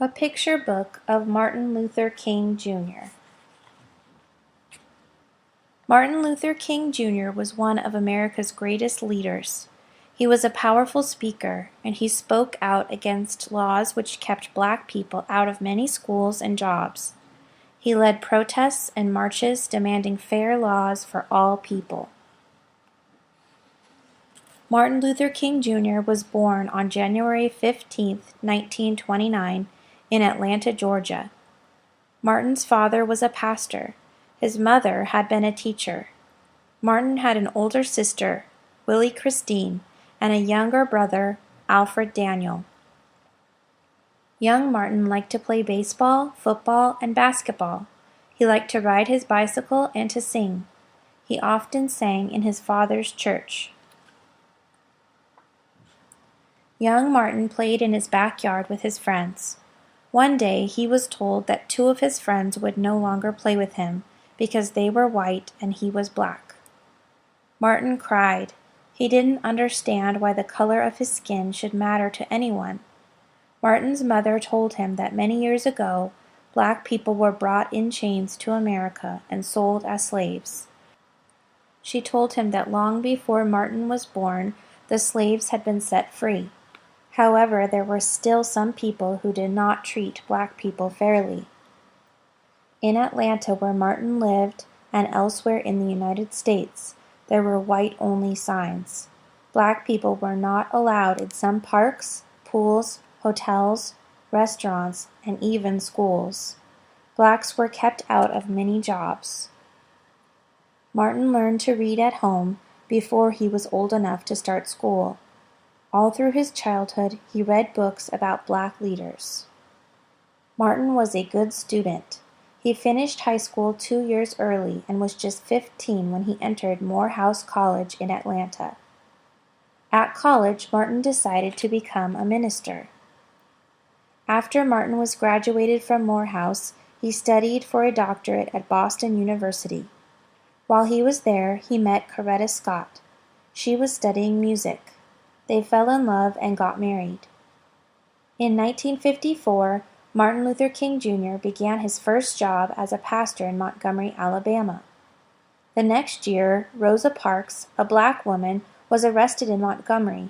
A Picture Book of Martin Luther King, Jr. Martin Luther King, Jr. was one of America's greatest leaders. He was a powerful speaker, and he spoke out against laws which kept black people out of many schools and jobs. He led protests and marches demanding fair laws for all people. Martin Luther King, Jr. was born on January 15, 1929, in Atlanta, Georgia. Martin's father was a pastor. His mother had been a teacher. Martin had an older sister, Willie Christine, and a younger brother, Alfred Daniel. Young Martin liked to play baseball, football, and basketball. He liked to ride his bicycle and to sing. He often sang in his father's church. Young Martin played in his backyard with his friends. One day he was told that two of his friends would no longer play with him because they were white and he was black. Martin cried. He didn't understand why the color of his skin should matter to anyone. Martin's mother told him that many years ago, black people were brought in chains to America and sold as slaves. She told him that long before Martin was born, the slaves had been set free. However, there were still some people who did not treat black people fairly. In Atlanta, where Martin lived, and elsewhere in the United States, there were white-only signs. Black people were not allowed in some parks, pools, hotels, restaurants, and even schools. Blacks were kept out of many jobs. Martin learned to read at home before he was old enough to start school. All through his childhood, he read books about black leaders. Martin was a good student. He finished high school 2 years early and was just 15 when he entered Morehouse College in Atlanta. At college, Martin decided to become a minister. After Martin was graduated from Morehouse, he studied for a doctorate at Boston University. While he was there, he met Coretta Scott. She was studying music. They fell in love and got married. In 1954, Martin Luther King, Jr. began his first job as a pastor in Montgomery, Alabama. The next year, Rosa Parks, a black woman, was arrested in Montgomery.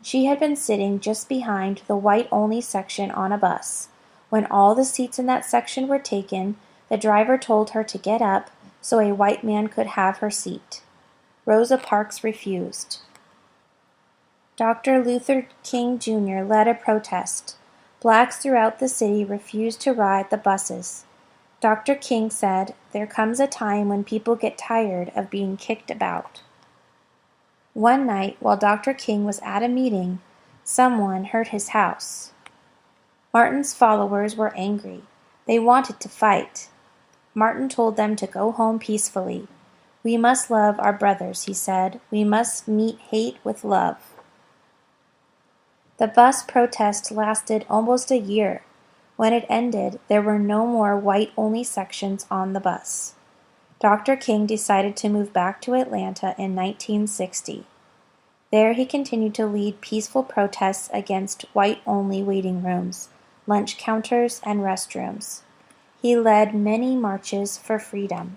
She had been sitting just behind the white-only section on a bus. When all the seats in that section were taken, the driver told her to get up so a white man could have her seat. Rosa Parks refused. Dr. Luther King, Jr. led a protest. Blacks throughout the city refused to ride the buses. Dr. King said, "There comes a time when people get tired of being kicked about." One night, while Dr. King was at a meeting, someone hurt his house. Martin's followers were angry. They wanted to fight. Martin told them to go home peacefully. "We must love our brothers," he said. "We must meet hate with love." The bus protest lasted almost a year. When it ended, there were no more white-only sections on the bus. Dr. King decided to move back to Atlanta in 1960. There he continued to lead peaceful protests against white-only waiting rooms, lunch counters, and restrooms. He led many marches for freedom.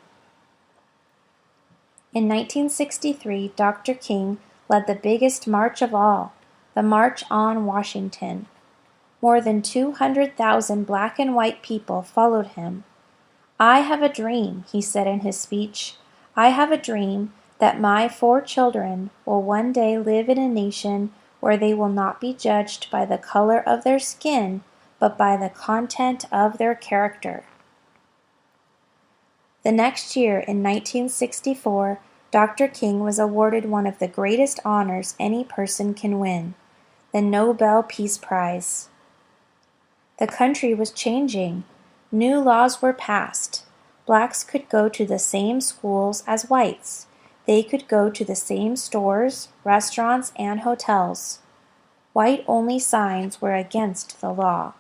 In 1963, Dr. King led the biggest march of all, the March on Washington. More than 200,000 black and white people followed him. "I have a dream," he said in his speech. "I have a dream that my 4 children will one day live in a nation where they will not be judged by the color of their skin, but by the content of their character." The next year, in 1964, Dr. King was awarded one of the greatest honors any person can win, the Nobel Peace Prize. The country was changing. New laws were passed. Blacks could go to the same schools as whites. They could go to the same stores, restaurants, and hotels. White-only signs were against the law.